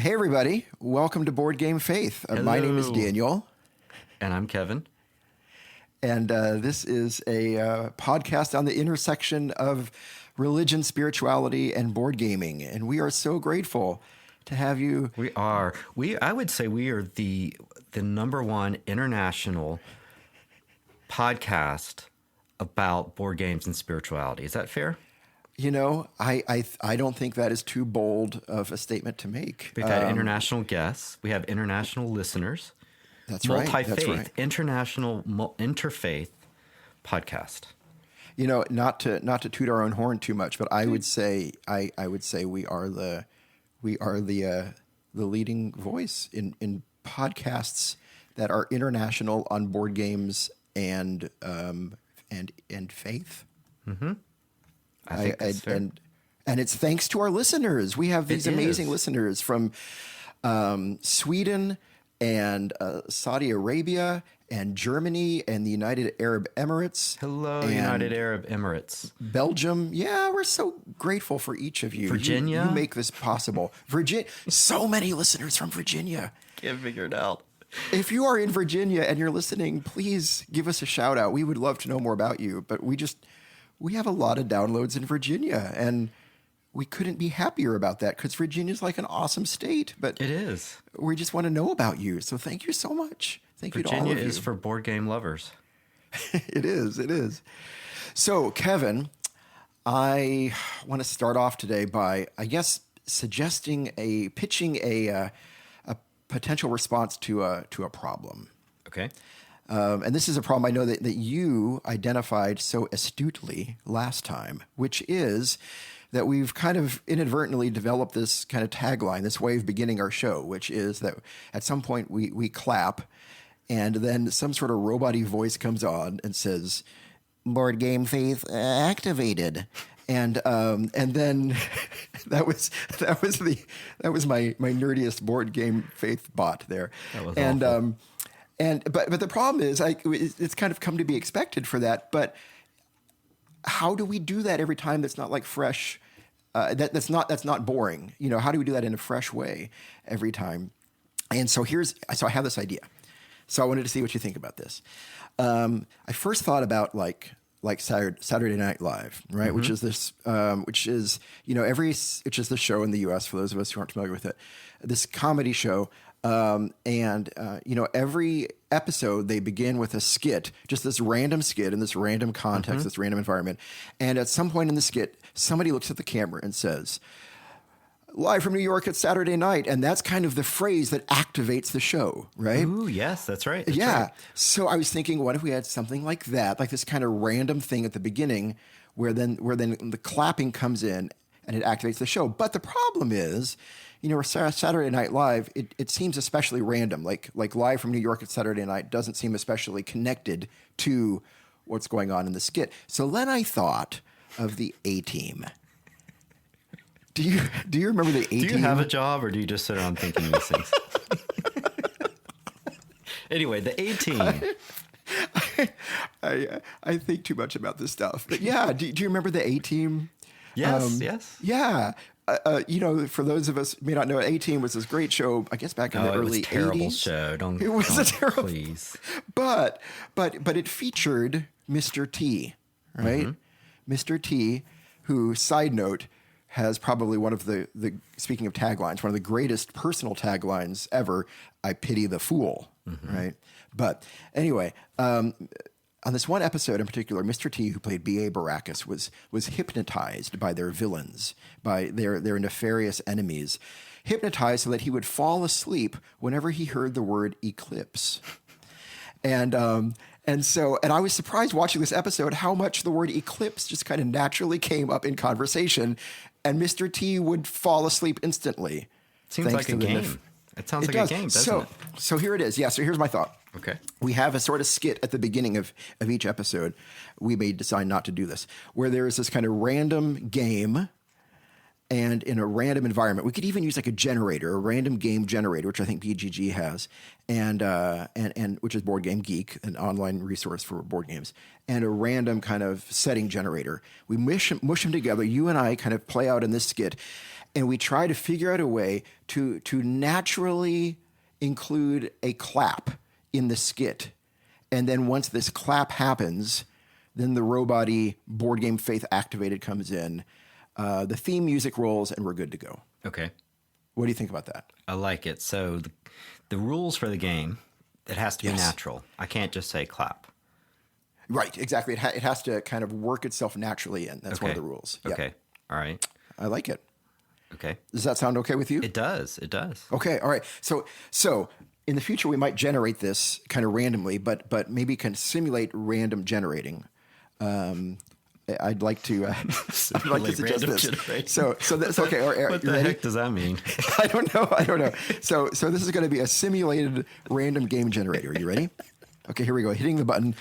Hey, everybody. Welcome to Board Game Faith. My name is Daniel. And I'm Kevin. And this is a podcast on the intersection of religion, spirituality, and board gaming. And we are so grateful to have you. We are. I would say we are the number one international podcast about board games and spirituality. Is that fair? You know, I don't think that is too bold of a statement to make. We've had international guests. We have international listeners. That's right. Multi-faith, international interfaith podcast. You know, not to toot our own horn too much, but I would say we are the leading voice in podcasts that are international on board games and faith. Mm-hmm. I think that's fair. And it's thanks to our listeners. We have these amazing listeners from Sweden and Saudi Arabia and Germany and the United Arab Emirates. Hello, United Arab Emirates. Belgium. Yeah, we're so grateful for each of you. Virginia. You make this possible. Virginia. So many listeners from Virginia. Can't figure it out. If you are in Virginia and you're listening, please give us a shout out. We would love to know more about you, but we have a lot of downloads in Virginia, and we couldn't be happier about that because Virginia's like an awesome state. But it is. We just want to know about you. So thank you so much. Thank you to all of you. Virginia is for board game lovers. It is. So, Kevin, I want to start off today by, I guess, pitching a potential response to a problem. Okay. And this is a problem I know that you identified so astutely last time, which is that we've kind of inadvertently developed this kind of tagline, this way of beginning our show, which is that at some point we clap and then some sort of robot-y voice comes on and says, "Board Game Faith activated." And then that was my nerdiest Board Game Faith bot there. That was awful. But the problem is, it's kind of come to be expected for that. But how do we do that every time? That's not like fresh. That's not boring. You know, how do we do that in a fresh way every time? And so I have this idea. So I wanted to see what you think about this. I first thought about like Saturday Night Live, right? Mm-hmm. Which is the show in the U.S. for those of us who aren't familiar with it, this comedy show. Every episode they begin with a skit, just this random skit in this random context, this random environment. And at some point in the skit, somebody looks at the camera and says, "Live from New York, it's Saturday night." And that's kind of the phrase that activates the show, right? Ooh, yes, that's right. Right. So I was thinking, what if we had something like that, like this kind of random thing at the beginning where then the clapping comes in and it activates the show. But the problem is, Saturday Night Live, it seems especially random. Like Live from New York at Saturday night doesn't seem especially connected to what's going on in the skit. So then I thought of the A-Team. Do you remember the A-Team? Do you have a job or do you just sit around thinking these things? Anyway, the A-Team. I think too much about this stuff. But yeah, do you remember the A-Team? Yes. Yeah. For those of us who may not know, A-Team was this great show, I guess back in the early 80s. It was a terrible show. It was a terrible, please. But it featured Mr. T, right? Mm-hmm. Mr. T, who, side note, has probably one of the speaking of taglines, one of the greatest personal taglines ever. "I pity the fool," right? But anyway, on this one episode in particular, Mr. T, who played B.A. Baracus, was hypnotized by their villains, by their nefarious enemies, hypnotized so that he would fall asleep whenever he heard the word eclipse. And I was surprised watching this episode how much the word eclipse just kind of naturally came up in conversation, and Mr. T would fall asleep instantly. Seems like a game. It sounds like a game, doesn't it? So here it is. Yeah, so here's my thought. Okay. We have a sort of skit at the beginning of each episode. We may decide not to do this, where there is this kind of random game and in a random environment. We could even use like a generator, a random game generator, which I think BGG has, and which is Board Game Geek, an online resource for board games, and a random kind of setting generator. We mush them together. You and I kind of play out in this skit. and we try to figure out a way to naturally include a clap in the skit. And then once this clap happens, then the robot-y Board Game Faith activated comes in. The theme music rolls, and we're good to go. Okay. What do you think about that? I like it. So the rules for the game, it has to be natural. I can't just say clap. Right, exactly. It has to kind of work itself naturally in. That's one of the rules. Okay. Yep. All right. I like it. Okay. Does that sound okay with you? It does. It does. Okay. All right. So in the future, we might generate this kind of randomly, but maybe can simulate random generating. I'd like to. I'd like to suggest this. Generate. So that's okay. What the heck does that mean? I don't know. So this is going to be a simulated random game generator. Are you ready? Okay. Here we go. Hitting the button.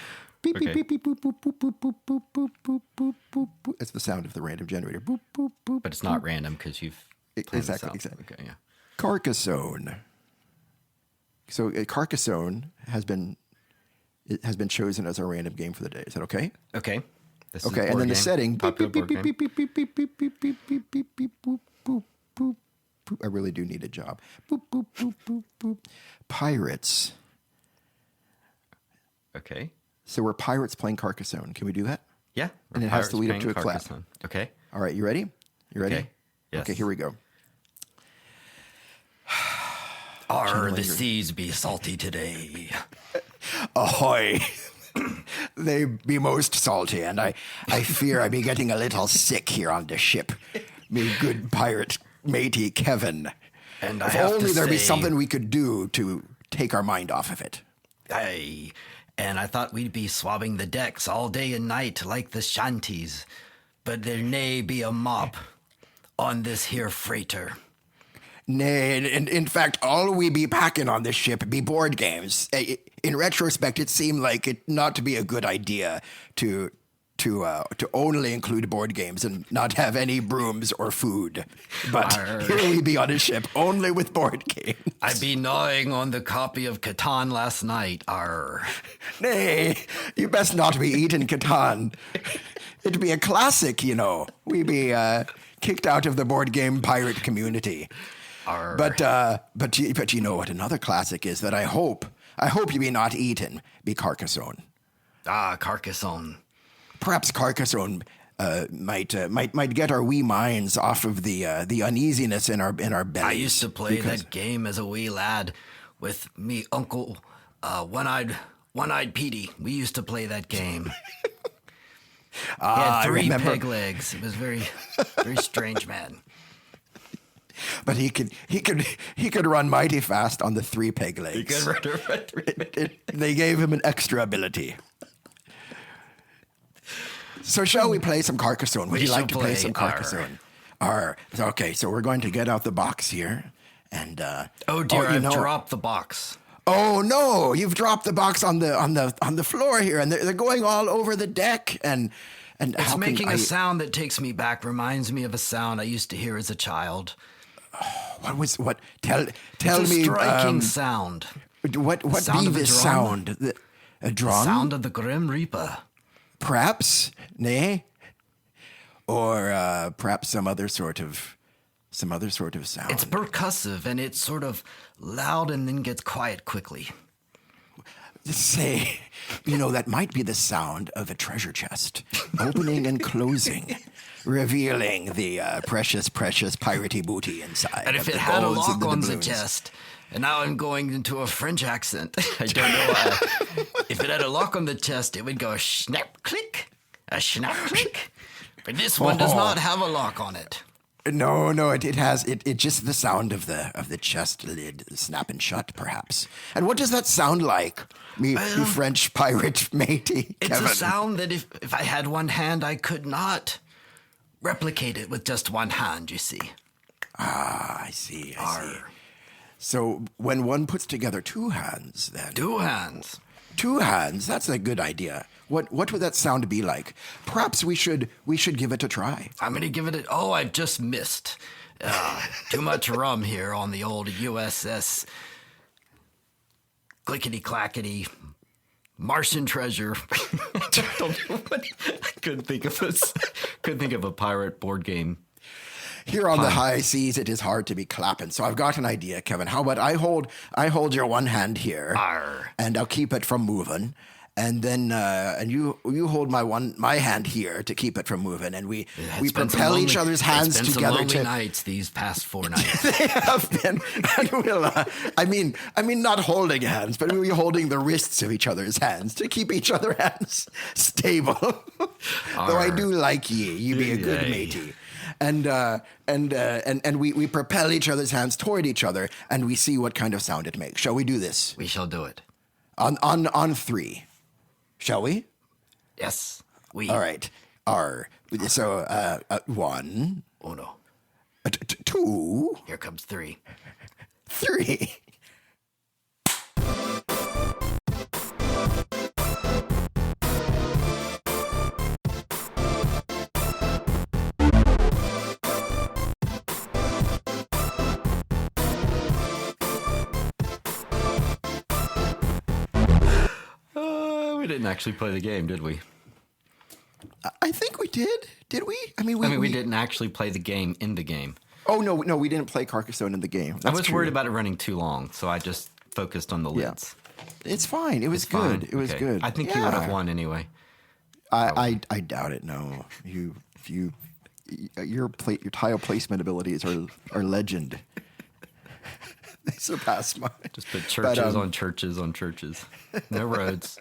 Beep, Okay. beep, beep, beep, boop, boop, boop, boop, boop, boop, boop, boop, boop, boop. That's the sound of the random generator. Boop, boop, boop. But it's not random because you've planned this out. Exactly. Okay, yeah. Carcassonne. So Carcassonne has been chosen as our random game for the day. Is that okay? Okay. This is a Okay, and board then the game, setting. Beep, popular beep, board beep, game. beep, beep, beep, beep, beep, beep, beep, beep, beep, boop, boop, boop, boop. I really do need a job. Boop, boop, boop, boop, boop. Pirates. Okay. So we're pirates playing Carcassonne. Can we do that? Yeah. And it has to lead up to a clap. Carcassonne. Okay. All right, you ready? You ready? Okay. Yes. Okay, here we go. Are the seas be salty today? Ahoy! They be most salty, and I fear I be getting a little sick here on the ship. Me good pirate matey Kevin. And if only there be something we could do to take our mind off of it. Aye. And I thought we'd be swabbing the decks all day and night like the shanties. But there nay be a mop on this here freighter. Nay, in fact, all we be packing on this ship be board games. In retrospect, it seemed like it not to be a good idea to only include board games and not have any brooms or food. But here we be on a ship only with board games. I be gnawing on the copy of Catan last night. Arr. Nay, you best not be eating Catan. It'd be a classic, you know. We be kicked out of the board game pirate community. Arr. But you know what another classic is that I hope you be not eating be Carcassonne. Ah, Carcassonne. Perhaps Carcassonne might get our wee minds off of the uneasiness in our bellies. I used to play that game as a wee lad with me uncle, one-eyed Petey. We used to play that game. He had 3 peg legs. It was very strange, man. But he could run mighty fast on the 3 peg legs. He could run 3 legs. They gave him an extra ability. So shall we play some Carcassonne? Would you like to play some Carcassonne? Okay, so we're going to get out the box here. And oh dear, I've dropped the box. Oh no, you've dropped the box on the floor here, and they're going all over the deck, and it's making a sound that takes me back. Reminds me of a sound I used to hear as a child. What? Tell me. It's a striking sound. What be this sound? A drum? The sound of the Grim Reaper. Perhaps, nay, or perhaps some other sort of sound. It's percussive and it's sort of loud and then gets quiet quickly. Say, that might be the sound of a treasure chest opening and closing, revealing the precious piratey booty inside. And if it had a lock on the chest, and now I'm going into a French accent. I don't know why. If it had a lock on the chest, it would go a snap click, a snap click. But this one does not have a lock on it. No, it has just the sound of the chest lid snapping shut, perhaps. And what does that sound like? Me French pirate matey Kevin. It's a sound that if I had one hand, I could not replicate it with just one hand, you see. Ah, I see. So when one puts together 2 hands, then... 2 hands. 2 hands, that's a good idea. What would that sound be like? Perhaps we should give it a try. I'm going to give it I just missed. Too much rum here on the old USS Clickety-clackety Martian treasure. I don't know what... I couldn't think of a pirate board game. Here on the high seas, it is hard to be clapping. So I've got an idea, Kevin. How about I hold your one hand here, Arr. and I'll keep it from moving. And then, and you hold my hand here to keep it from moving, and we propel each other's hands together. together. It's been some lonely nights these past 4 nights. They have been. And we'll, I mean, not holding hands, but we'll be holding the wrists of each other's hands to keep each other's hands stable. Though I do like you be a good matey. And we propel each other's hands toward each other, and we see what kind of sound it makes. Shall we do this? We shall do it. On 3. Shall we? Yes, we. All right. So 1. Uno. 2. Here comes 3. 3. We didn't actually play the game, did we? I think we did. Did we? I mean, we didn't actually play the game in the game. Oh, no, we didn't play Carcassonne in the game. I was worried about it running too long, so I just focused on the lids. It's fine. It was good. It was good. I think you would have won anyway. I doubt it. No, your tile placement abilities are legend. They surpass mine. Just put churches on churches on churches. No roads.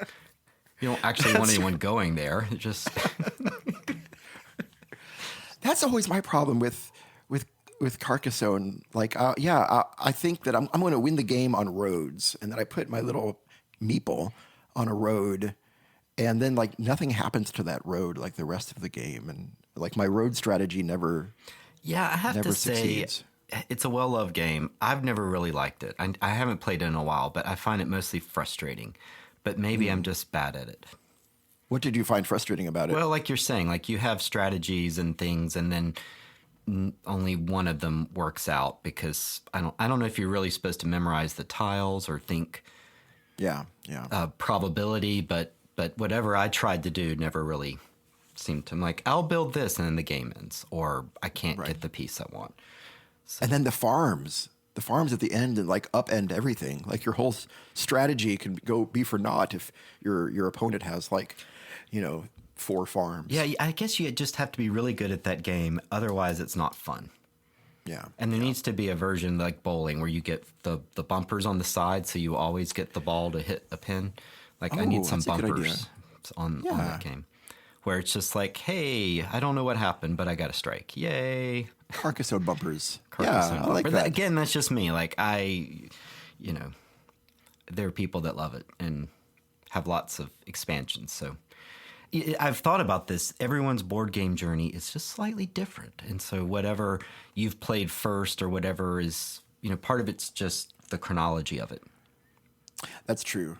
You don't actually want anyone going there. It just That's always my problem with Carcassonne. Like, I think that I'm going to win the game on roads, and then I put my little meeple on a road, and then like nothing happens to that road like the rest of the game, and like my road strategy never. Yeah, I have to succeeds. say, it's a well-loved game. I've never really liked it. I haven't played it in a while, but I find it mostly frustrating. But maybe I'm just bad at it. What did you find frustrating about it? Well, like you're saying, like you have strategies and things, and then only one of them works out because I don't know if you're really supposed to memorize the tiles or think probability, but whatever I tried to do never really seemed to. I'm like, I'll build this, and then the game ends, or I can't get the piece I want. So. And then the farms at the end and like upend everything. Like your whole strategy can be for naught if your opponent has 4 farms. Yeah, I guess you just have to be really good at that game. Otherwise, it's not fun. Yeah. And there needs to be a version like bowling where you get the bumpers on the side so you always get the ball to hit a pin. Like I need some bumpers on that game. Where it's just like, hey, I don't know what happened, but I got a strike. Yay. Carcassonne bumpers. Carcassonne I like bumper. that. Again, that's just me. Like there are people that love it and have lots of expansions. So I've thought about this. Everyone's board game journey is just slightly different. And so whatever you've played first or whatever is, part of it's just the chronology of it. That's true.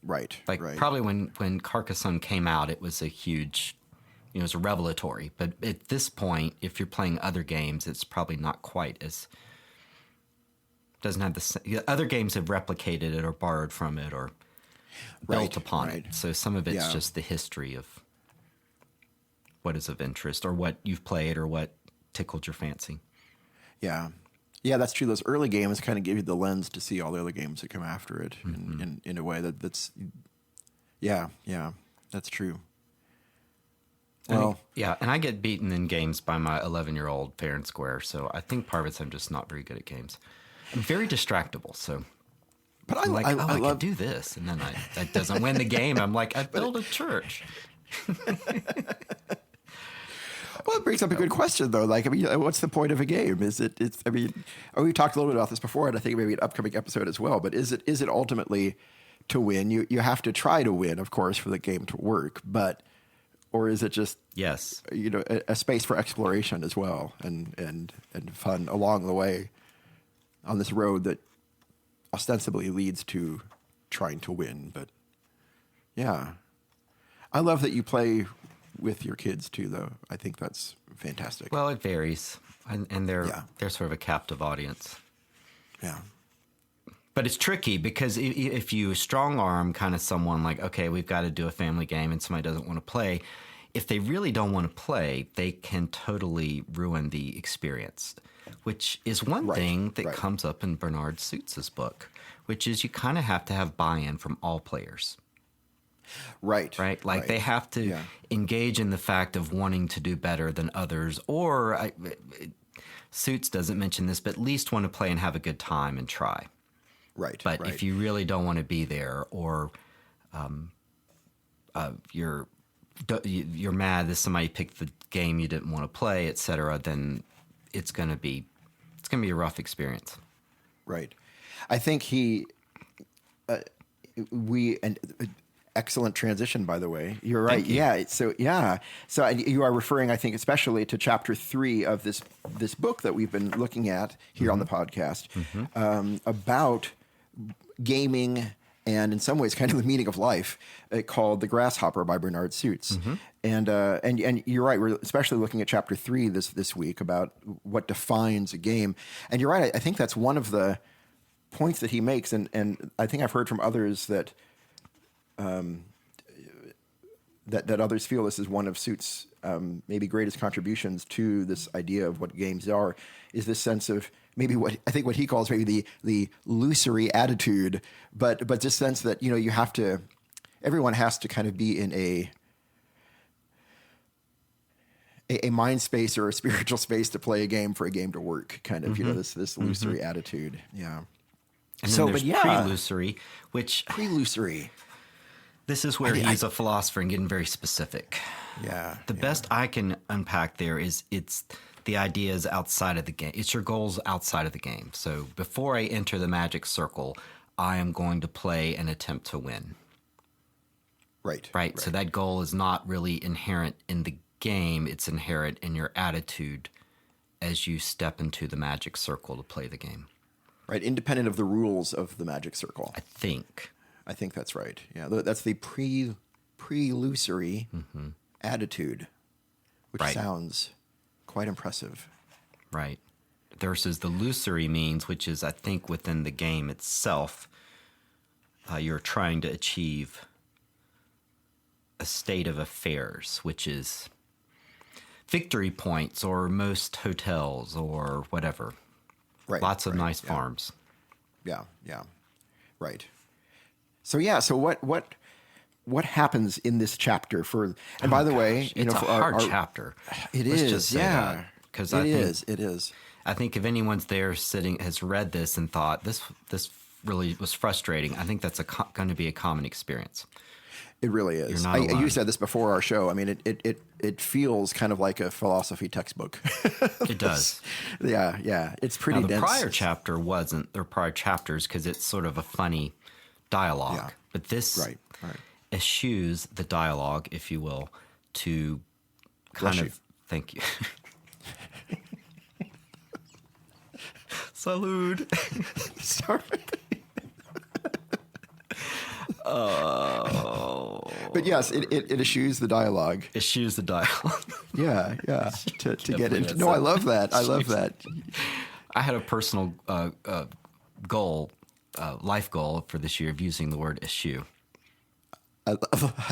Right. Probably when Carcassonne came out, it was a huge, it was a revelatory. But at this point, if you're playing other games, it's probably not quite as, doesn't have the other games have replicated it or borrowed from it or built upon it. So some of it's just the history of what is of interest or what you've played or what tickled your fancy. Yeah. Yeah, that's true. Those early games kind of give you the lens to see all the other games that come after it in a way that's that's true. Well, and I get beaten in games by my 11-year-old fair and square, so I think part of it's I'm just not very good at games. I'm very distractible, so. But I'm I could do this, and then that doesn't win the game. I'm like, I built a church. Well, it brings up a good question, though. Like, I mean, what's the point of a game? We've talked a little bit about this before, and I think maybe an upcoming episode as well. But is it ultimately to win? You have to try to win, of course, for the game to work. Or is it just a space for exploration as well and fun along the way on this road that ostensibly leads to trying to win? But yeah, I love that you play with your kids too, though. I think that's fantastic. Well, it varies, and they're sort of a captive audience. Yeah, but it's tricky because if you strong arm kind of someone like, okay, we've got to do a family game, and somebody doesn't want to play, if they really don't want to play, they can totally ruin the experience, which is one thing that comes up in Bernard Suits's book, which is you kind of have to have buy-in from all players. Right. Like they have to engage in the fact of wanting to do better than others, or Suits doesn't mention this, but at least want to play and have a good time and try. Right. But if you really don't want to be there, or you're mad that somebody picked the game you didn't want to play, etc., then it's going to be a rough experience. Right. I think excellent transition, by the way. You're right. So you are referring, I think, especially to chapter 3 of this book that we've been looking at here on the podcast, about gaming and in some ways kind of the meaning of life, called The Grasshopper by Bernard Suits. And you're right. We're especially looking at chapter 3 this week about what defines a game. And you're right. I think that's one of the points that he makes, and I think I've heard from others that that others feel this is one of Suits' maybe greatest contributions to this idea of what games are, is this sense of maybe what he calls maybe the illusory attitude, but this sense that, you know, everyone has to kind of be in a mind space or a spiritual space to play a game for a game to work, kind of, you know, this illusory attitude. Yeah. And then there's pre-illusory, which... Pre-illusory. This is where he's a philosopher and getting very specific. Yeah. The best I can unpack there is it's the ideas outside of the game. It's your goals outside of the game. So before I enter the magic circle, I am going to play and attempt to win. Right. So that goal is not really inherent in the game. It's inherent in your attitude as you step into the magic circle to play the game. Right, independent of the rules of the magic circle. I think that's right. Yeah, that's the pre-illusory attitude, which sounds quite impressive. Right. Versus the illusory means, which is, I think, within the game itself, you're trying to achieve a state of affairs, which is victory points or most hotels or whatever. Right. Lots of nice farms. Yeah. Right. So what happens in this chapter and by the way, it's a hard chapter. Let's just say that, because it is. I think if anyone's there has read this and thought this really was frustrating, I think that's going to be a common experience. It really is. You said this before our show. I mean, it feels kind of like a philosophy textbook. It does. Yeah. It's pretty dense. The prior chapter wasn't. There are prior chapters because it's sort of a funny dialogue. Yeah. But this eschews the dialogue, if you will, to kind of... Thank you. Salud. Sorry. But yes, it eschews the dialogue. Eschews the dialogue. Yeah. To get into. No, I love that. I had a personal goal, life goal for this year of using the word eschew. I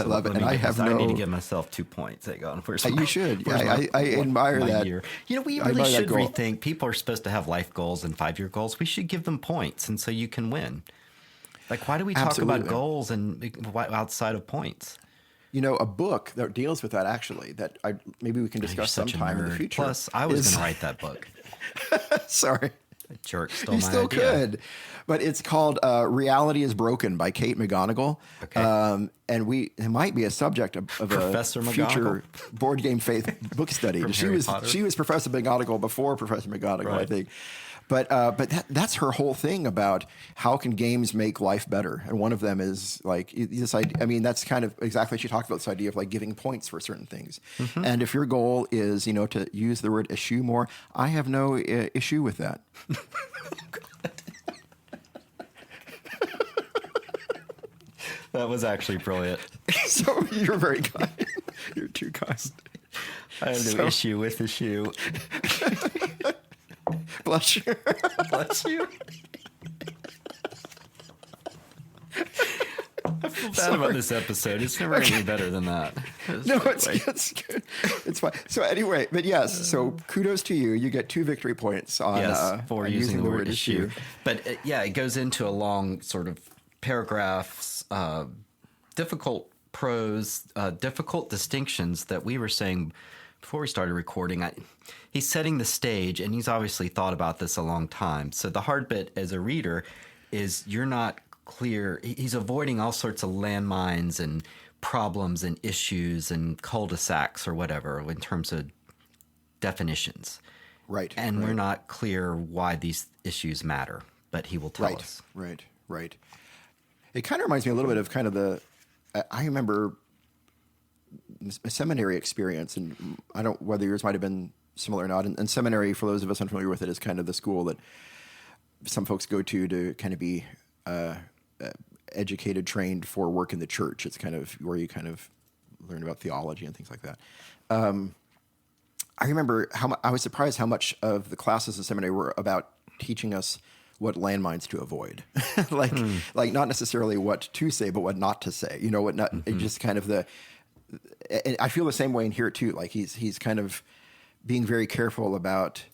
love it, and I need to give myself 2 points. Hang on, you should. I admire that. Year? You know, we really should rethink. People are supposed to have life goals and 5-year goals. We should give them points, and so you can win. Like, why do we talk about goals and outside of points? You know, a book that deals with that, actually, that maybe we can discuss sometime in the future. Plus, I was going to write that book. Sorry. That jerk stole my idea. You still could. But it's called Reality is Broken by Kate McGonigal. Okay. And it might be a subject of Professor a McGonigal. Future Board Game Faith book study. She was Professor McGonigal before Professor McGonigal, I think. But that's her whole thing about how can games make life better. And one of them is like this idea. I mean, that's kind of exactly what she talked about, this idea of like giving points for certain things. And if your goal is, you know, to use the word eschew more, I have no issue with that. That was actually brilliant. So you're very kind. You're too kind. I have no issue with eschew. Bless you. Bless you. I feel bad about this episode. It's never going to be better than that. No, it's good. It's fine. So anyway, but yes, so kudos to you. You get 2 victory points on for using the word issue. But it goes into a long sort of paragraphs, difficult prose, difficult distinctions that we were saying before we started recording. He's setting the stage, and he's obviously thought about this a long time. So the hard bit as a reader is you're not clear. He's avoiding all sorts of landmines and problems and issues and cul-de-sacs or whatever in terms of definitions. Right. And we're not clear why these issues matter, but he will tell us. Right. It kind of reminds me a little bit of kind of I remember a seminary experience, and I don't know whether yours might have been similar or not. And seminary, for those of us unfamiliar with it, is kind of the school that some folks go to kind of be educated, trained for work in the church. It's kind of where you kind of learn about theology and things like that. I remember I was surprised how much of the classes in seminary were about teaching us what landmines to avoid, like not necessarily what to say, but what not to say. You know, what not. It just kind of and I feel the same way in here too. Like he's kind of being very careful about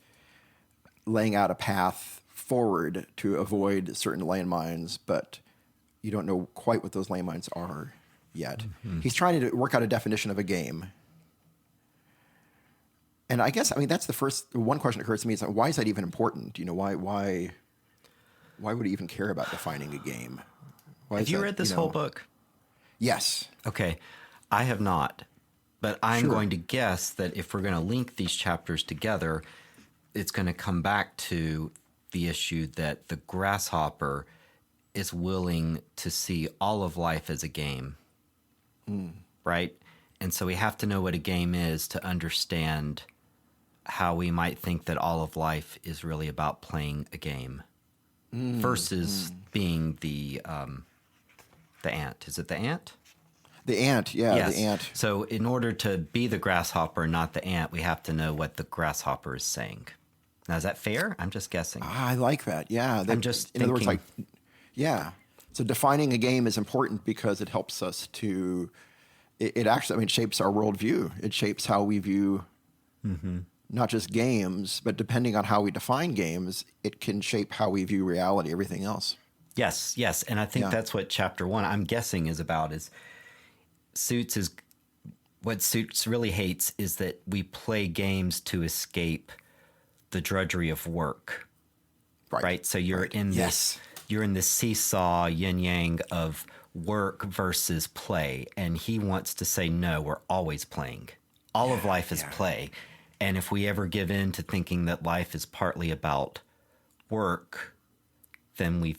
laying out a path forward to avoid certain landmines, but you don't know quite what those landmines are yet. He's trying to work out a definition of a game. And I guess, that's the one question that occurs to me is, why is that even important? You know, why would he even care about defining a game? Have you read this whole book? Yes. Okay. I have not, but I'm going to guess that if we're going to link these chapters together, it's going to come back to the issue that the grasshopper is willing to see all of life as a game, right? And so we have to know what a game is to understand how we might think that all of life is really about playing a game versus being the ant. Is it the ant? The ant, yeah, yes. The ant. So in order to be the grasshopper, not the ant, we have to know what the grasshopper is saying. Now, is that fair? I'm just guessing. I like that. Yeah. I'm just thinking. In other words, yeah. So defining a game is important because it helps us to, it actually, it shapes our worldview. It shapes how we view not just games, but depending on how we define games, it can shape how we view reality, everything else. Yes. And I think that's what chapter 1, I'm guessing, is about, what Suits really hates is that we play games to escape the drudgery of work. Right? So you're in this seesaw yin yang of work versus play, and he wants to say, no, we're always playing. All of life is play. And if we ever give in to thinking that life is partly about work, then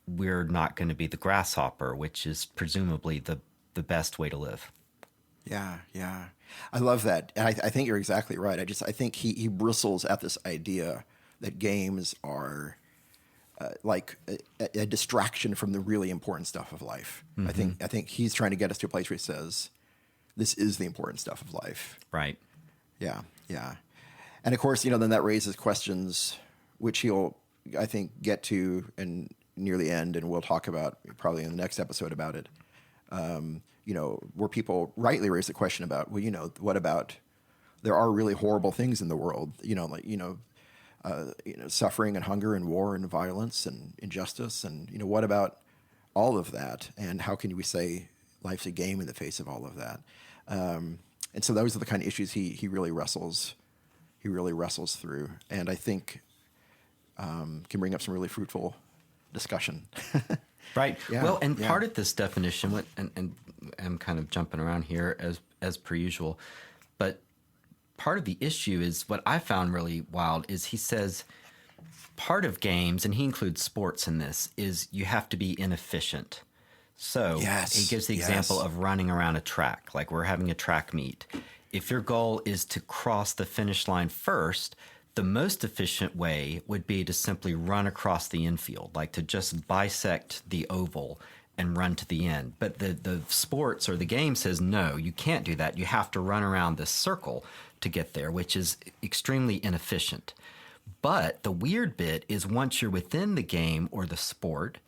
we're not going to be the grasshopper, which is presumably the best way to live. Yeah. I love that. And I think you're exactly right. I think he bristles at this idea that games are like a distraction from the really important stuff of life. I think he's trying to get us to a place where he says, this is the important stuff of life. Right. Yeah. And of course, then that raises questions which he'll, I think, get to and near the end, and we'll talk about probably in the next episode about it. Where people rightly raise the question about, what about, there are really horrible things in the world, suffering and hunger and war and violence and injustice. And, what about all of that? And how can we say life's a game in the face of all of that? And so those are the kind of issues he really wrestles through. And I think can bring up some really fruitful discussion. Right. Yeah, well, and part of this definition, and I'm kind of jumping around here as per usual, but part of the issue is what I found really wild is he says part of games, and he includes sports in this, is you have to be inefficient. So he gives the example of running around a track, like we're having a track meet. If your goal is to cross the finish line first, the most efficient way would be to simply run across the infield, like to just bisect the oval and run to the end. But the sports or the game says, no, you can't do that. You have to run around this circle to get there, which is extremely inefficient. But the weird bit is once you're within the game or the sport,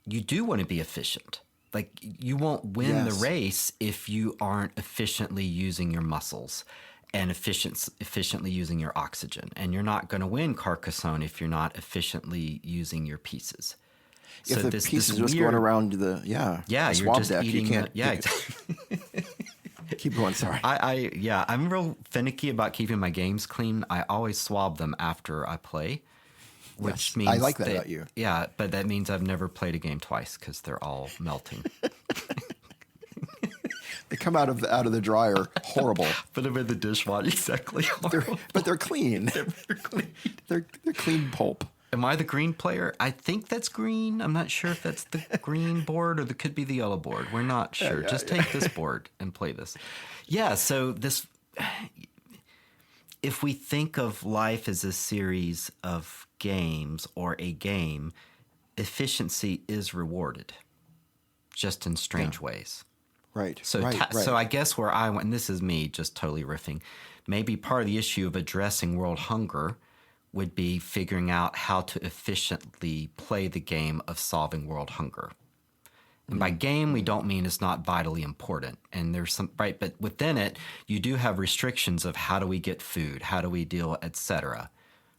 you do want to be efficient. like you won't win the Yes. race if you aren't efficiently using your muscles and efficiently using your oxygen. And you're not going to win Carcassonne if you're not efficiently using your pieces. If the pieces just going around the you're swab just deck, eating you can't. exactly. Keep going. Sorry. I'm real finicky about keeping my games clean. I always swab them after I play, which means I like that about you. Yeah, but that means I've never played a game twice because they're all melting. They come out of the dryer horrible. Put them in the dishwasher. Exactly. But they're clean. They're clean. They're clean pulp. Am I the green player? I think that's green. I'm not sure if that's the green board or could be the yellow board. We're not sure. Just take this board and play this. Yeah, so this, if we think of life as a series of games or a game, efficiency is rewarded, just in strange ways. Right. So, so I guess where I went, and this is me just totally riffing, maybe part of the issue of addressing world hunger would be figuring out how to efficiently play the game of solving world hunger. And by game, we don't mean it's not vitally important. And there's some, right, but within it, you do have restrictions of how do we get food, how do we deal, et cetera,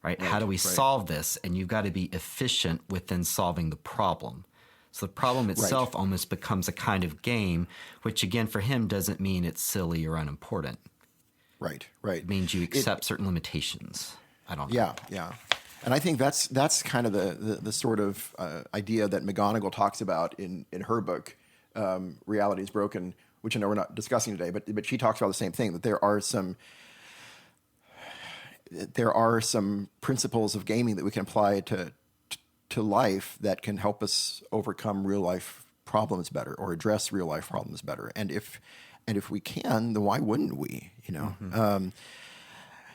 right? How do we solve this? And you've got to be efficient within solving the problem. So the problem itself almost becomes a kind of game, which again, for him, doesn't mean it's silly or unimportant. Right. It means you accept certain limitations. I don't know. Yeah. And I think that's kind of the sort of idea that McGonagall talks about in her book, Reality is Broken, which I know we're not discussing today, but she talks about the same thing, that there are some principles of gaming that we can apply to life that can help us overcome real life problems better or address real life problems better. And if we can, then why wouldn't we?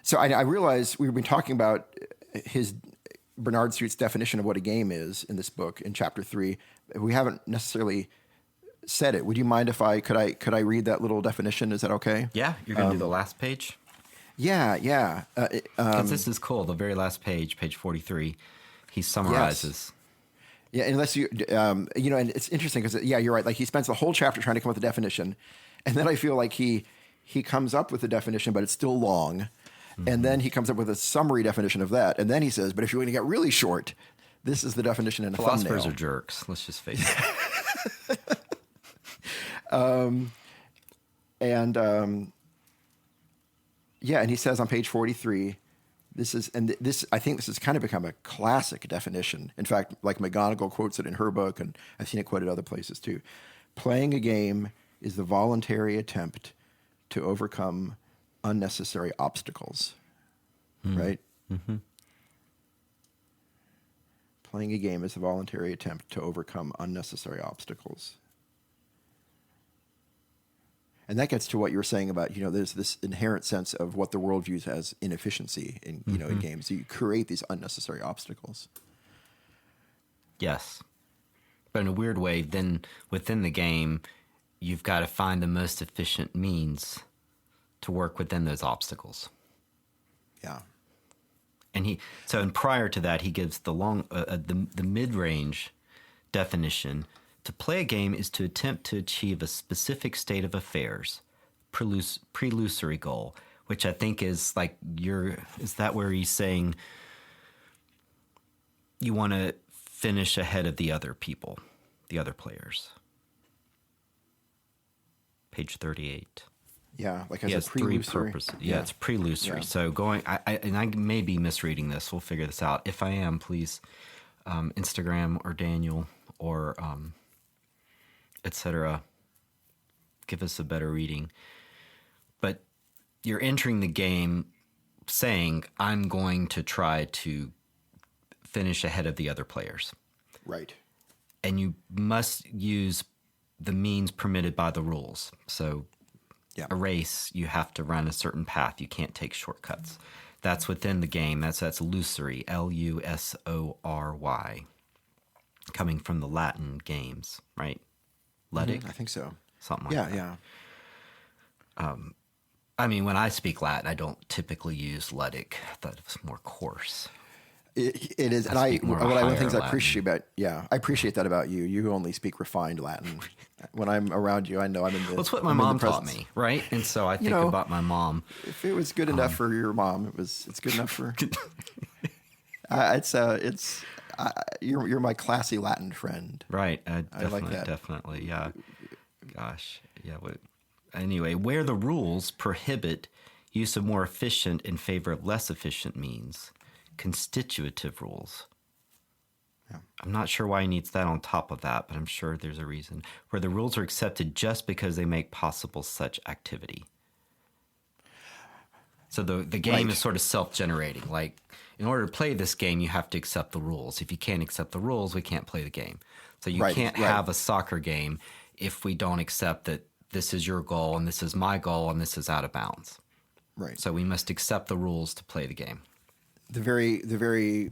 So I realize we've been talking about Bernard Street's definition of what a game is in this book in chapter 3. We haven't necessarily said it. Would you mind if could I read that little definition? Is that okay? Yeah, you're going to do the last page? Yeah. Because this is cool. The very last page, page 43, he summarizes. Yes. Yeah, unless and it's interesting because, you're right. Like he spends the whole chapter trying to come up with a definition. And then I feel like he comes up with a definition, but it's still long. And then he comes up with a summary definition of that. And then he says, but if you're going to get really short, this is the definition in a thumbnail. Philosophers are jerks. Let's just face it. And he says on page 43, I think this has kind of become a classic definition. In fact, like McGonagall quotes it in her book, and I've seen it quoted other places too. Playing a game is the voluntary attempt to overcome unnecessary obstacles, right? Mm-hmm. Playing a game is a voluntary attempt to overcome unnecessary obstacles. And that gets to what you were saying about, there's this inherent sense of what the world views as inefficiency in, in games. You create these unnecessary obstacles. Yes. But in a weird way, then within the game, you've got to find the most efficient means to work within those obstacles. Yeah. And prior to that, he gives the mid-range definition. To play a game is to attempt to achieve a specific state of affairs, prelusory goal, which I think is like is that where he's saying you want to finish ahead of the other people, the other players? Page 38. Yeah, like as a prelusory. 3 purposes. Yeah, it's prelusory. Yeah. So I may be misreading this. We'll figure this out. If I am, please Instagram or Daniel or etc. give us a better reading. But you're entering the game saying, I'm going to try to finish ahead of the other players. Right. And you must use the means permitted by the rules. So a race, you have to run a certain path. You can't take shortcuts. That's within the game. That's lusory, Lusory, coming from the Latin games, right? Ludic? I think so. Something like that. Yeah. I mean, when I speak Latin, I don't typically use ludic. I thought it was more coarse. It is, and one of the things I appreciate that about you. You only speak refined Latin. When I'm around you, I know I'm in the. Well, it's what my mom taught me, right? And so I think about my mom. If it was good enough for your mom, it's good enough for. You're my classy Latin friend. Right. I like that. Definitely. Yeah. Gosh. Yeah. Anyway, where the rules prohibit use of more efficient in favor of less efficient means, constitutive rules. Yeah. I'm not sure why he needs that on top of that, but I'm sure there's a reason. Where the rules are accepted just because they make possible such activity. So the game is sort of self-generating. Like, in order to play this game, you have to accept the rules. If you can't accept the rules, we can't play the game. So you can't have a soccer game if we don't accept that this is your goal and this is my goal and this is out of bounds. Right. So we must accept the rules to play the game. The very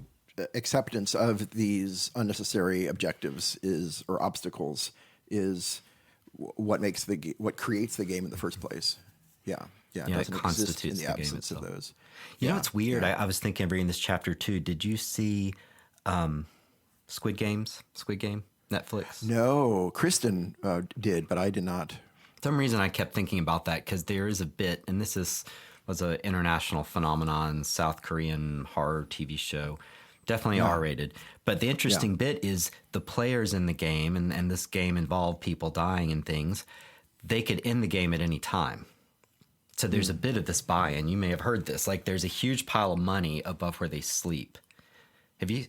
acceptance of these unnecessary objectives or obstacles is what creates the game in the first place. Yeah. Yeah, it doesn't exist in the absence of those. You know, it's weird. Yeah. I was thinking of reading this chapter too. Did you see Squid Game, Netflix? No, Kristen did, but I did not. For some reason I kept thinking about that because there is a bit, and this was an international phenomenon, South Korean horror TV show, definitely R-rated. But the interesting bit is the players in the game, and this game involved people dying and things, they could end the game at any time. So there's a bit of this buy-in. You may have heard this. Like, there's a huge pile of money above where they sleep. Do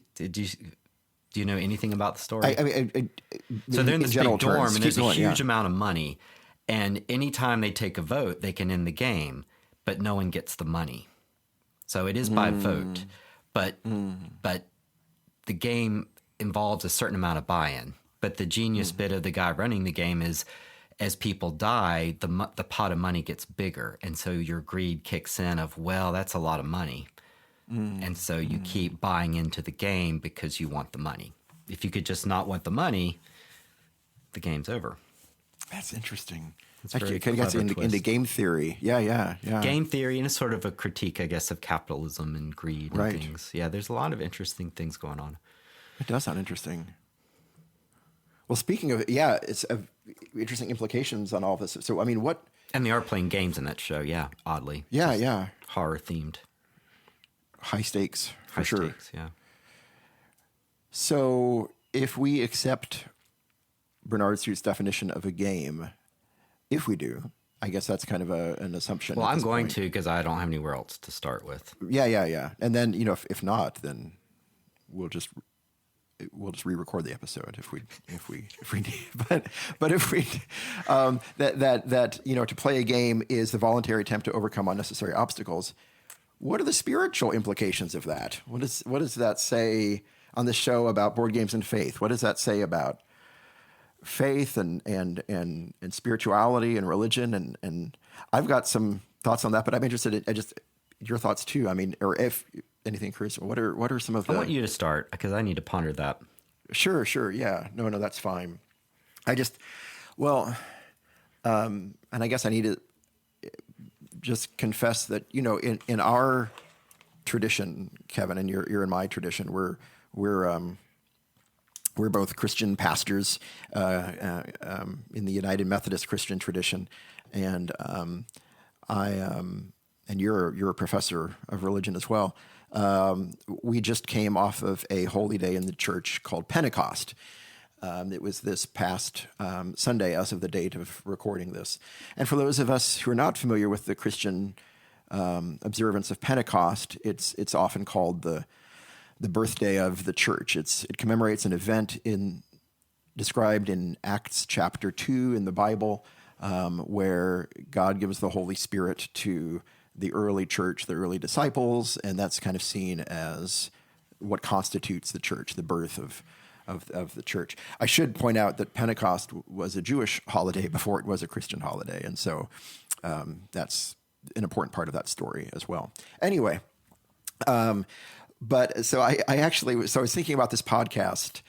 you know anything about the story? So they're in this big dorm, and there's a huge amount of money. And anytime they take a vote, they can end the game, but no one gets the money. So it is by vote, but the game involves a certain amount of buy-in. But the genius bit of the guy running the game is, as people die, the pot of money gets bigger. And so your greed kicks in of, well, that's a lot of money. And so you keep buying into the game because you want the money. If you could just not want the money, the game's over. That's interesting. It's Actually, it kind of gets into game theory. Yeah. Game theory, and it's sort of a critique, I guess, of capitalism and greed and things. Yeah, there's a lot of interesting things going on. It does sound interesting. Well, speaking of, it's interesting implications on all this. So, I mean, what... And they are playing games in that show, oddly. Yeah. Horror-themed. High stakes, for sure. High stakes, yeah. So, if we accept Bernard Suit's definition of a game, if we do, I guess that's kind of an assumption. Well, I'm going to, because I don't have anywhere else to start with. Yeah. And then, if not, then we'll just re-record the episode if we need. But if we that to play a game is the voluntary attempt to overcome unnecessary obstacles. What are the spiritual implications of that? What does that say on the show about board games and faith? What does that say about faith and spirituality and religion? And I've got some thoughts on that, but I'm interested in your thoughts too. I mean, or if anything, Chris, what are some of the... I want you to start because I need to ponder that. Sure. Yeah. No, that's fine. And I guess I need to just confess that, in our tradition, Kevin, and you're in my tradition, we're both Christian pastors in the United Methodist Christian tradition, and and you're a professor of religion as well. We just came off of a holy day in the church called Pentecost. It was this past Sunday as of the date of recording this. And for those of us who are not familiar with the Christian observance of Pentecost, it's often called the birthday of the church. It commemorates an event described in Acts chapter 2 in the Bible, where God gives the Holy Spirit to the early church, the early disciples, and that's kind of seen as what constitutes the church, the birth of the church. I should point out that Pentecost was a Jewish holiday before it was a Christian holiday, and so that's an important part of that story as well. Anyway, but so I was thinking about this podcast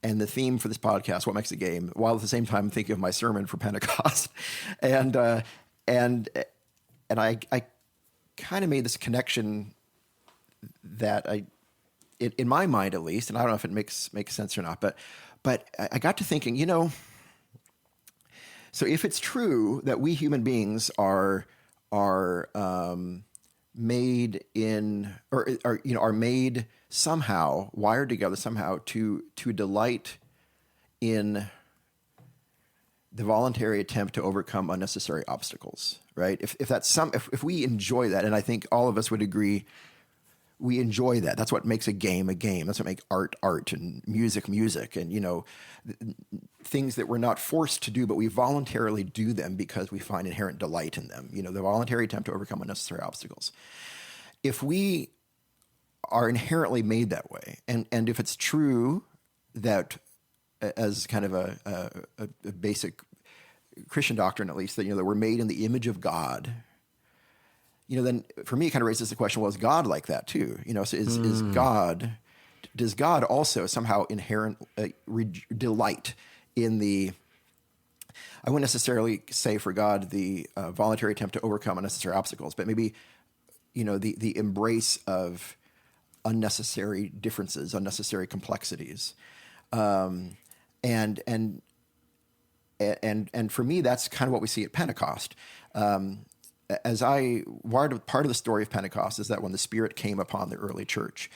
and the theme for this podcast, what makes a game, while at the same time thinking of my sermon for Pentecost, and I kind of made this connection that in my mind at least, and I don't know if it makes sense or not, but I got to thinking, so if it's true that we human beings are made in, or are made somehow, wired together somehow to delight in the voluntary attempt to overcome unnecessary obstacles, right? If we enjoy that, and I think all of us would agree, we enjoy that. That's what makes a game a game. That's what makes art, and music, and things that we're not forced to do, but we voluntarily do them because we find inherent delight in them. The voluntary attempt to overcome unnecessary obstacles. If we are inherently made that way, and if it's true that, as kind of a basic Christian doctrine, at least, that that we're made in the image of God, then for me it kind of raises the question: well, is God like that too? So is God? Does God also somehow inherent delight in the? I wouldn't necessarily say for God the voluntary attempt to overcome unnecessary obstacles, but maybe the embrace of unnecessary differences, unnecessary complexities. And for me, that's kind of what we see at Pentecost. Part of the story of Pentecost is that when the Spirit came upon the early church,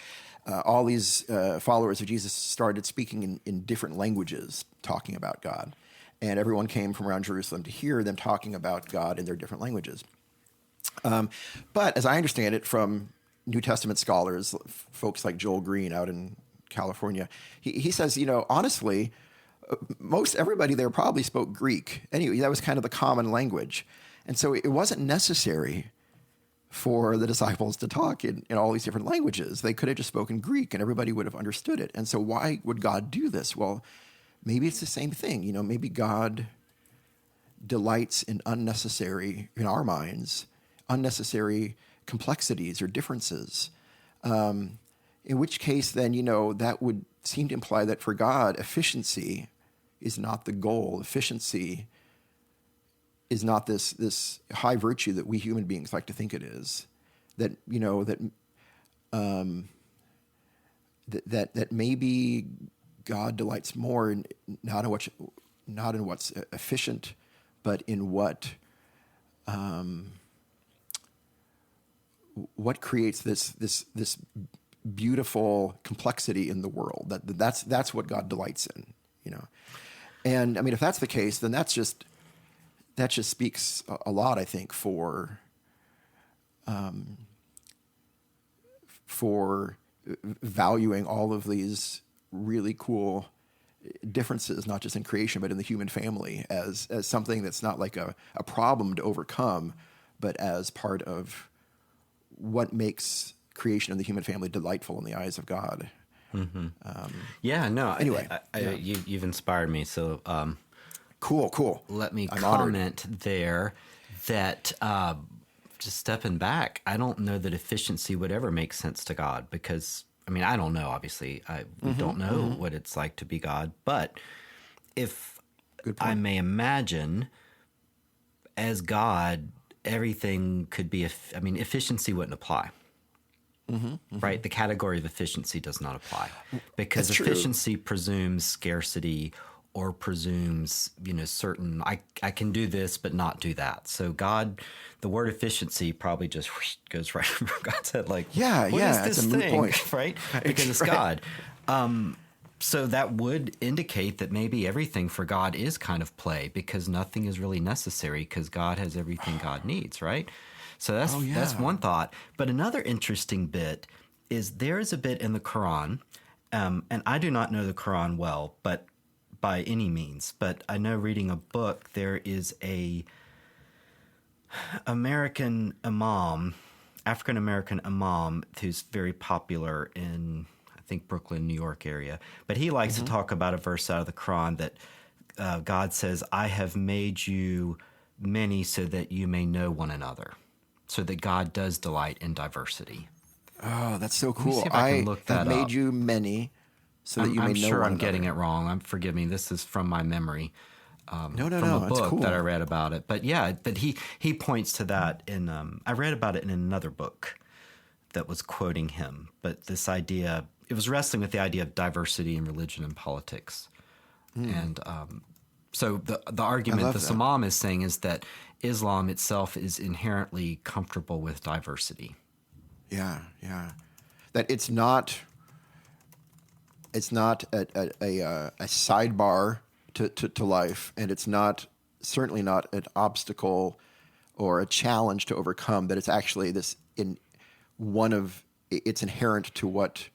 all these followers of Jesus started speaking in different languages, talking about God. And everyone came from around Jerusalem to hear them talking about God in their different languages. But as I understand it from New Testament scholars, folks like Joel Green out in California, he says, honestly, most everybody there probably spoke Greek. Anyway, that was kind of the common language. And so it wasn't necessary for the disciples to talk in all these different languages. They could have just spoken Greek and everybody would have understood it. And so why would God do this? Well, maybe it's the same thing. Maybe God delights in in our minds, unnecessary complexities or differences. In which case then, that would seem to imply that for God, efficiency is not the goal. Efficiency is not this high virtue that we human beings like to think it is. That that maybe God delights more in not in what's efficient, but in what creates this beautiful complexity in the world. That's what God delights in, And I mean, if that's the case, then that just speaks a lot, I think, for valuing all of these really cool differences, not just in creation, but in the human family, as something that's not like a problem to overcome, but as part of what makes creation and the human family delightful in the eyes of God. Mm-hmm. Anyway, you've inspired me. So cool. Let me I'm comment there that just stepping back, I don't know that efficiency would ever make sense to God because, I mean, I don't know, obviously. We don't know what it's like to be God. But if I may imagine, as God, everything could be, efficiency wouldn't apply. Right? The category of efficiency does not apply because efficiency presumes scarcity or presumes, certain, I can do this, but not do that. So God, the word efficiency probably just goes right over God's head. Like, what is this it's a moot thing? point. Right? Because it's God. So that would indicate that maybe everything for God is kind of play because nothing is really necessary because God has everything God needs, right? So that's one thought. But another interesting bit is there is a bit in the Quran, and I do not know the Quran well, but by any means. But I know reading a book, there is a African American imam who's very popular in, I think, Brooklyn, New York area. But he likes to talk about a verse out of the Quran that God says, "I have made you many so that you may know one another." So that God does delight in diversity. Oh, that's so cool. Let me see if I can look that have made up. you many so that you may I'm know sure one I'm another. getting it wrong. Forgive me. This is from my memory. No, from a that's book cool. that I read about it. But yeah, but he points to that I read about it in another book that was quoting him. But this idea, it was wrestling with the idea of diversity in religion and politics. And so the argument the Samam is saying is that Islam itself is inherently comfortable with diversity. Yeah, yeah. That it's not a sidebar to life, and it's certainly not an obstacle or a challenge to overcome. That it's actually it's inherent to what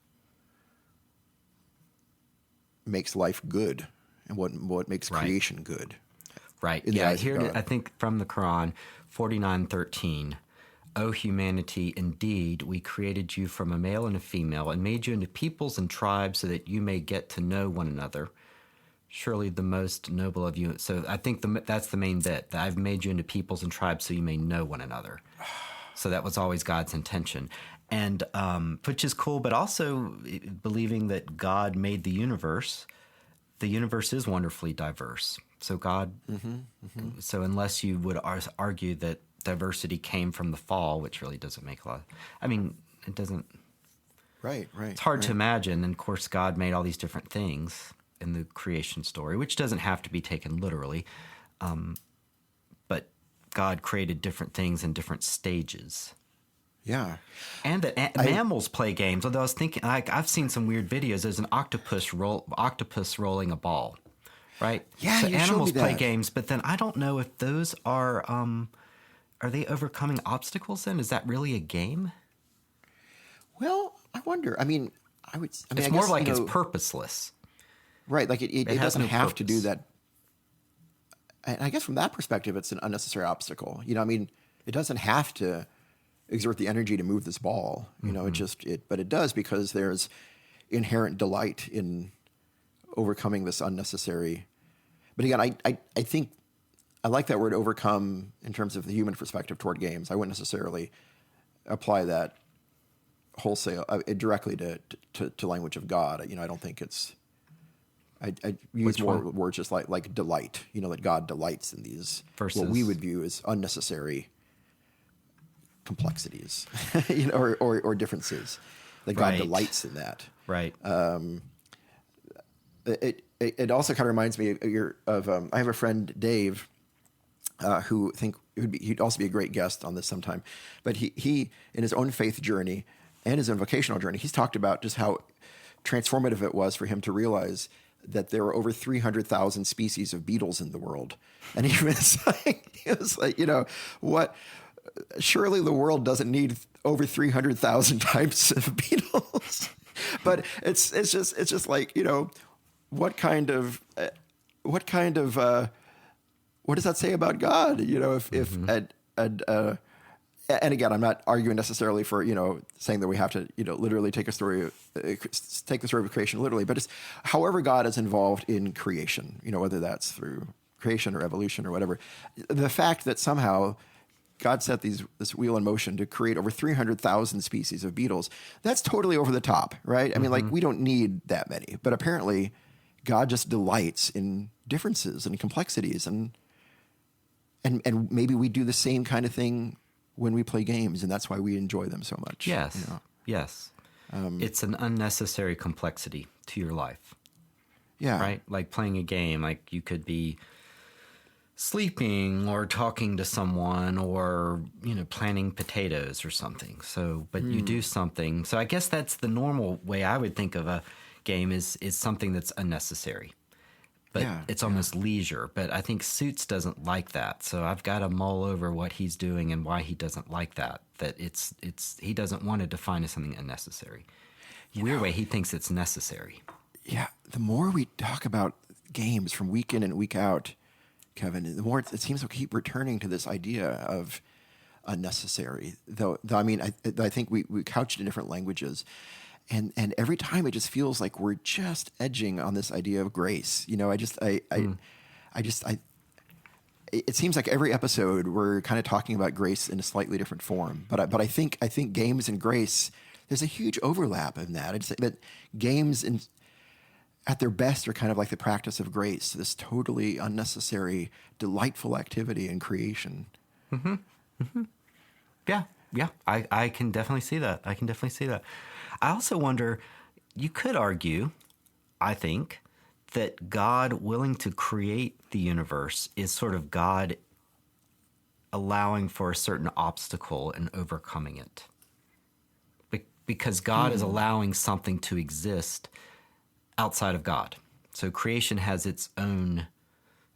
makes life good and what makes creation good. Right. Yeah. Here, I think from the Quran, 49:13. O humanity, indeed, we created you from a male and a female and made you into peoples and tribes so that you may get to know one another. Surely the most noble of you. So I think that's the main bit, that I've made you into peoples and tribes so you may know one another. So that was always God's intention. And which is cool, but also believing that God made the universe is wonderfully diverse. So God, so unless you would argue that diversity came from the fall, which really doesn't make a lot. It doesn't. Right. It's hard to imagine. And of course, God made all these different things in the creation story, which doesn't have to be taken literally. But God created different things in different stages. Yeah. And that mammals play games. Although I was thinking, I've seen some weird videos. There's an octopus rolling a ball, right? Yeah, so you animals showed me play that. games, but then I don't know if those are they overcoming obstacles then? Is that really a game? Well, I wonder. It's more like it's purposeless. Right. Like it doesn't no have to do purpose. that. And I guess from that perspective, it's an unnecessary obstacle. It doesn't have to exert the energy to move this ball. But it does, because there's inherent delight in overcoming this unnecessary. But again, I think I like that word overcome in terms of the human perspective toward games. I wouldn't necessarily apply that wholesale directly to language of God. I don't think it's. I use more words just like delight. That God delights in these Versus what we would view as unnecessary complexities, or differences. That God delights in that. Right. It also kind of reminds me of I have a friend, Dave, who he'd also be a great guest on this sometime. But he in his own faith journey and his own vocational journey, he's talked about just how transformative it was for him to realize that there were over 300,000 species of beetles in the world. And he was like, what? Surely the world doesn't need over 300,000 types of beetles. But it's just like, what does that say about God? And again, I'm not arguing necessarily for, saying that we have to, literally take the story of creation literally, but it's however God is involved in creation, whether that's through creation or evolution or whatever. The fact that somehow God set this wheel in motion to create over 300,000 species of beetles, that's totally over the top, right? Like, we don't need that many, but apparently God just delights in differences and complexities, and maybe we do the same kind of thing when we play games, and that's why we enjoy them so much. Yes. Yes. It's an unnecessary complexity to your life. Yeah. Right? Like playing a game, like you could be sleeping or talking to someone or, planting potatoes or something. So, but you do something. So I guess that's the normal way I would think of a game is something that's unnecessary. But it's almost leisure. But I think Suits doesn't like that. So I've got to mull over what he's doing and why he doesn't like that. That it's he doesn't want to define as something unnecessary. Weird way, he thinks it's necessary. Yeah. The more we talk about games from week in and week out, Kevin, the more it seems to keep returning to this idea of unnecessary. Though I think we couch it in different languages. And every time it just feels like we're just edging on this idea of grace. It seems like every episode we're kind of talking about grace in a slightly different form. But I think games and grace, there's a huge overlap in that. It's that games at their best are kind of like the practice of grace, this totally unnecessary, delightful activity in creation. Mm-hmm. Mm-hmm. Yeah. I can definitely see that. I also wonder, you could argue, I think, that God willing to create the universe is sort of God allowing for a certain obstacle and overcoming it. Because God is allowing something to exist outside of God. So creation has its own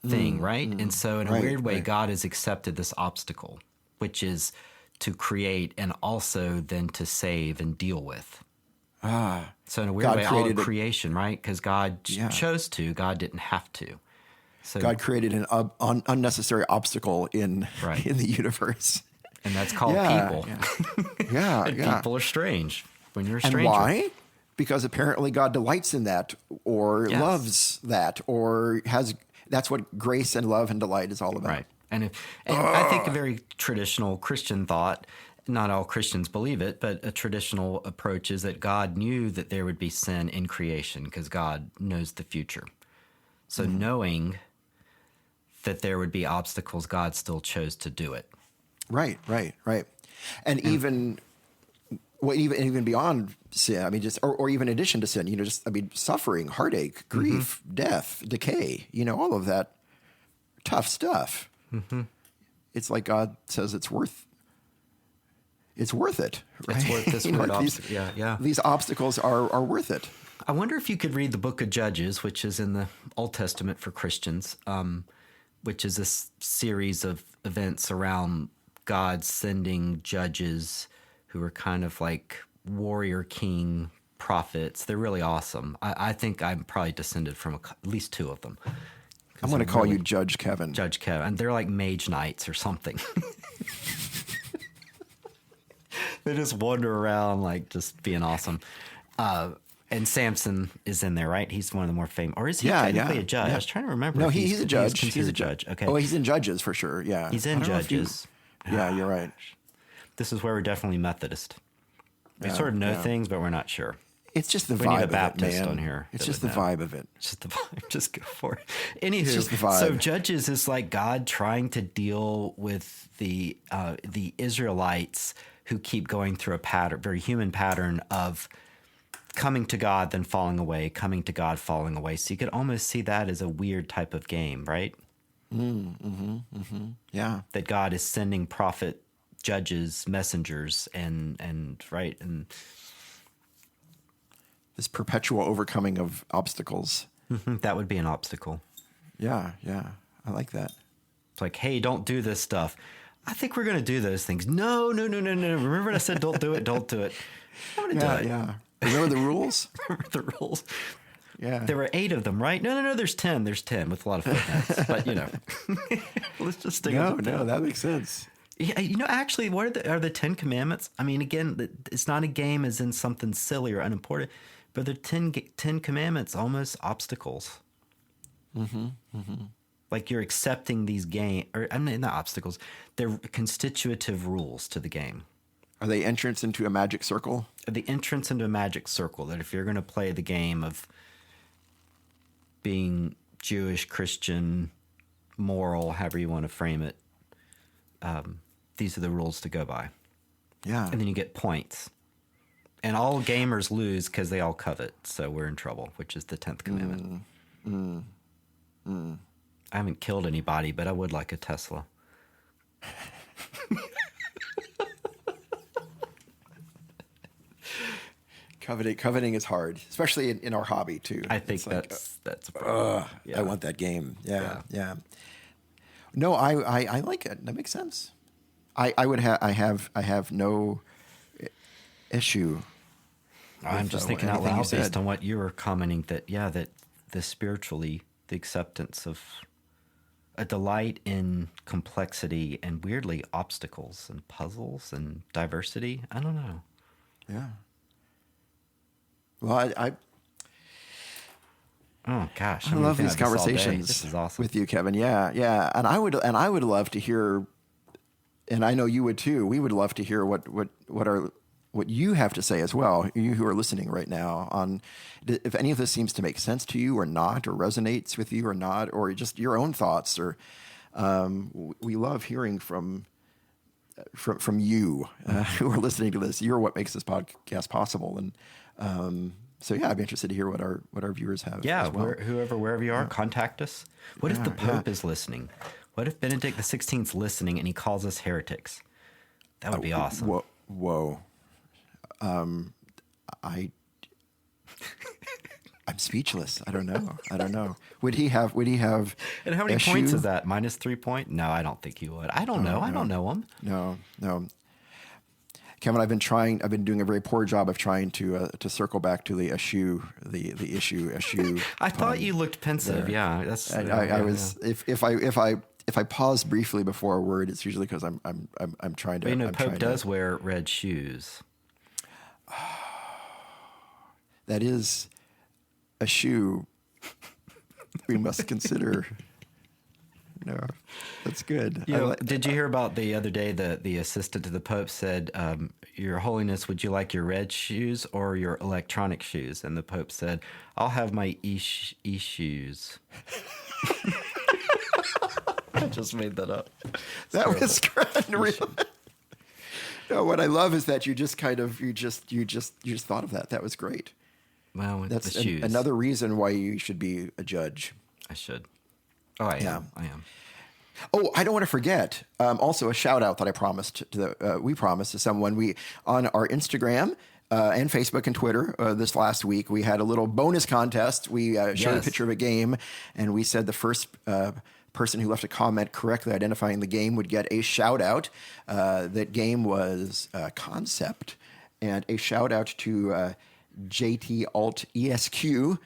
thing, right? And so in a weird way, God has accepted this obstacle, which is to create and also then to save and deal with. So in a weird God way, all of created creation, right? Because God chose to, God didn't have to. So God created an unnecessary obstacle in the universe. And that's called people. Yeah, And yeah. people are strange when you're a And stranger. why? Because apparently God delights in that, or loves that, or that's what grace and love and delight is all about. Right. And I think a very traditional Christian thought, not all Christians believe it, but a traditional approach is that God knew that there would be sin in creation because God knows the future. So knowing that there would be obstacles, God still chose to do it. Right. And even beyond sin, I mean, just or even in addition to sin, suffering, heartache, grief, death, decay, all of that tough stuff. It's like God says it's worth it. Right? It's worth this word obstacle. These obstacles are worth it. I wonder if you could read the book of Judges, which is in the Old Testament for Christians, which is a series of events around God sending judges who are kind of like warrior king prophets. They're really awesome. I think I'm probably descended from at least two of them. I'm going to call you Judge Kevin. Judge Kevin. And they're like mage knights or something. They just wander around like just being awesome. And Samson is in there, right? He's one of the more famous. Or is he technically a judge? Yeah. I was trying to remember. No, he's a judge. He's a judge. Okay. Oh, he's in Judges for sure. Yeah. He's in Judges. Yeah, you're right. This is where we're definitely Methodist. We sort of know things, but we're not sure. It's just the We vibe need a of Baptist it, man. on here. It's just the vibe of it. It's just the vibe. Just go for it. Anywho, just the vibe. So Judges is like God trying to deal with the Israelites who keep going through a pattern, very human pattern of coming to God, then falling away, coming to God, falling away. So you could almost see that as a weird type of game, right? Yeah. That God is sending prophet, judges, messengers, and right, and This perpetual overcoming of obstacles. that would be an obstacle. Yeah. I like that. It's like, hey, don't do this stuff. I think we're going to do those things. No. Remember when I said don't do it? Don't do it. I'm going to do it. Yeah. Remember the rules? Remember the rules? Yeah. There were 8 of them, right? No, there's 10. There's 10 with a lot of footnotes. But, let's just stick with it. No, that makes sense. Yeah, actually, what are the 10 commandments? I mean, again, it's not a game as in something silly or unimportant, but the 10 commandments almost obstacles. Like you're accepting these not obstacles. They're constitutive rules to the game. Are they entrance into a magic circle? The entrance into a magic circle, that if you're going to play the game of being Jewish, Christian, moral, however you want to frame it, these are the rules to go by. Yeah. And then you get points. And all gamers lose because they all covet. So we're in trouble, which is the 10th commandment. I haven't killed anybody, but I would like a Tesla. Coveting is hard, especially in our hobby too. I think that's a problem. I want that game. Yeah. No, I like it. That makes sense. I have no issue. I'm just thinking out loud based on what you were commenting that the spiritually, the acceptance of a delight in complexity and weirdly obstacles and puzzles and diversity. I don't know. Yeah. Well, oh gosh, I love these conversations this is awesome. with you, Kevin. Yeah, and I would love to hear, and I know you would too. We would love to hear what you have to say as well. You who are listening right now, on if any of this seems to make sense to you or not, or resonates with you or not, or just your own thoughts. Or we love hearing from you who are listening to this. You're what makes this podcast possible, and So yeah, I'd be interested to hear what our viewers have. Yeah, as well. wherever you are, contact us. What if the Pope is listening? What if Benedict XVI is listening and he calls us heretics? That would be awesome. Whoa. I'm speechless. I don't know. Would he have? And how many points is that? -3 point? No, I don't think he would. I don't know. I don't know him. No. Kevin, I've been doing a very poor job of trying to circle back to the issue. I thought you looked pensive. There. Yeah, that's. I was. If I pause briefly before a word, it's usually because I'm trying to. But Pope does wear red shoes. That is a shoe we must consider. No, that's good. Did you hear about the other day that the assistant to the Pope said, Your Holiness, would you like your red shoes or your electronic shoes? And the Pope said, I'll have my e-shoes. I just made that up. That was great. No, what I love is that you just thought of that. That was great. Well, that's the shoes. Another reason why you should be a judge. I should. Oh, I am. Oh, I don't want to forget. Also, a shout out that I promised we promised to someone. On our Instagram and Facebook and Twitter this last week, we had a little bonus contest. We showed a picture of a game, and we said the first person who left a comment correctly identifying the game would get a shout out. That game was Concept, and a shout out to JT Alt ESQ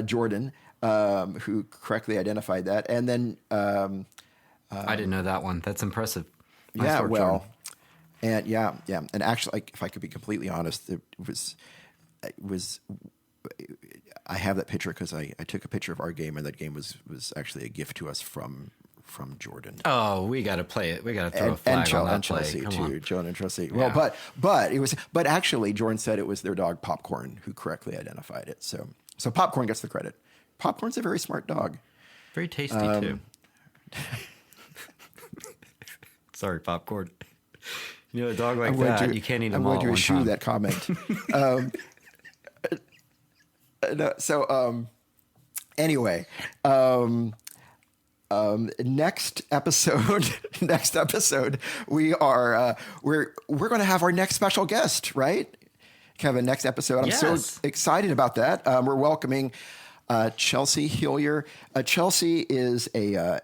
Jordan, who correctly identified that, and then. I didn't know that one. That's impressive. Nice work, Jordan. And actually, if I could be completely honest, it was. I have that picture because I took a picture of our game, and that game was actually a gift to us from Jordan. Oh, we got to play it. We got to throw a flag on that Chelsea play. too. Jordan and Chelsea. Yeah. Well, but actually, Jordan said it was their dog Popcorn who correctly identified it. So Popcorn gets the credit. Popcorn's a very smart dog. Very tasty too. Sorry, Popcorn. You know, a dog like that, you can't eat them all at one time. I'm going to eschew that comment. Anyway, next episode, we are we're going to have our next special guest, right, Kevin? Next episode, I'm so excited about that. We're welcoming Chelsea Hillier. Chelsea is a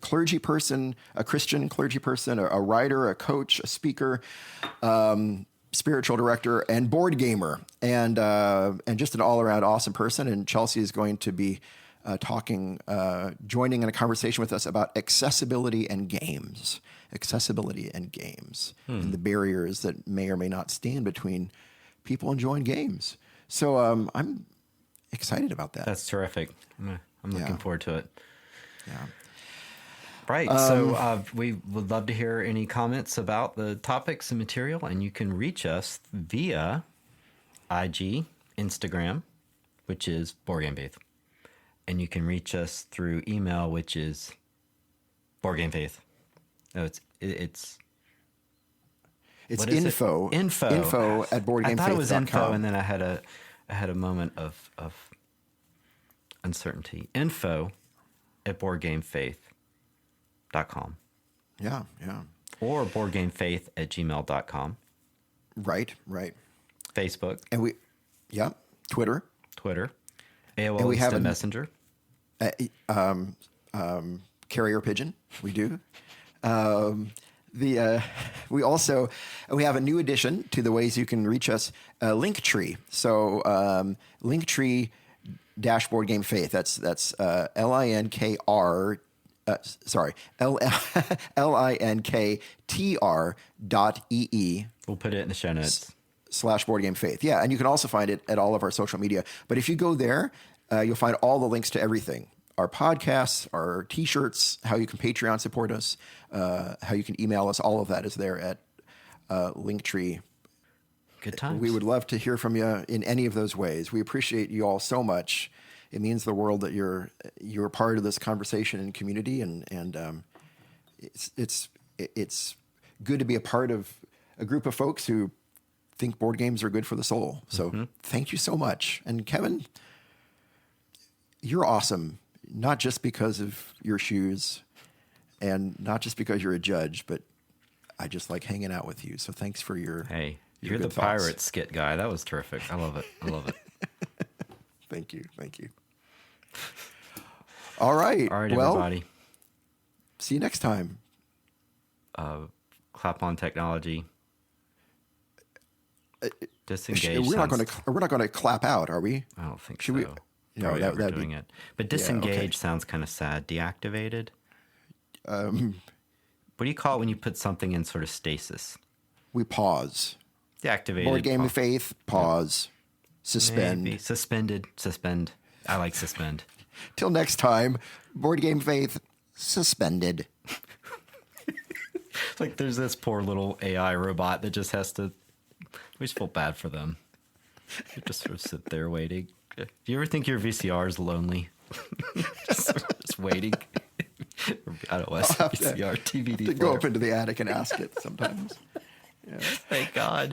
clergy person, a Christian clergy person, a writer, a coach, a speaker, spiritual director, and board gamer, and just an all around awesome person. And Chelsea is going to be joining in a conversation with us about accessibility and games, and the barriers that may or may not stand between people enjoying games. So I'm excited about that. That's terrific. I'm looking forward to it. Yeah. Right. So we would love to hear any comments about the topics and material, and you can reach us via IG, Instagram, which is boardgamefaith, and you can reach us through email, which is boardgamefaith. No, it's info at boardgamefaith.com. I thought it was info, and then I had a moment of uncertainty. Info at boardgamefaith.com. Yeah. Or boardgamefaith@gmail.com. Right. Facebook. And Twitter. AOL and we have Messenger. Carrier pigeon. We do. We have a new addition to the ways you can reach us, Linktree. So Linktree /boardgamefaith. That's LINKR. linktr.ee. We'll put it in the show notes. /boardgamefaith. Yeah, and you can also find it at all of our social media. But if you go there, you'll find all the links to everything. Our podcasts, our T-shirts, how you can Patreon support us, how you can email us. All of that is there at Linktree. Good times. We would love to hear from you in any of those ways. We appreciate you all so much. It means the world that you're part of this conversation and community, and it's good to be a part of a group of folks who think board games are good for the soul. So thank you so much. And Kevin, you're awesome, not just because of your shoes and not just because you're a judge, but I just like hanging out with you. So thanks for your Hey, your you're the good thoughts. pirate skit guy. That was terrific. I love it. I love it. Thank you. All right. All right, well, everybody. see you next time. Clap on technology. Disengage. We're not sounds- going to clap out, are we? I don't think Should so. we? No, Probably that'd overdoing be, it. But Yeah, disengage okay. sounds kind of sad. Deactivated. What do you call it when you put something in sort of stasis? we pause. Deactivated. Board game of faith. Pause. Suspend. Maybe. Suspended. Suspend. I like suspend. Till next time. Board game faith. Suspended. Like there's this poor little AI robot that just has to. We just feel bad for them. They just sort of sit there waiting. Do you ever think your VCR is lonely? just waiting. I don't know. I'll have to- VCR, TVD. To go up into the attic and ask it sometimes. Thank God.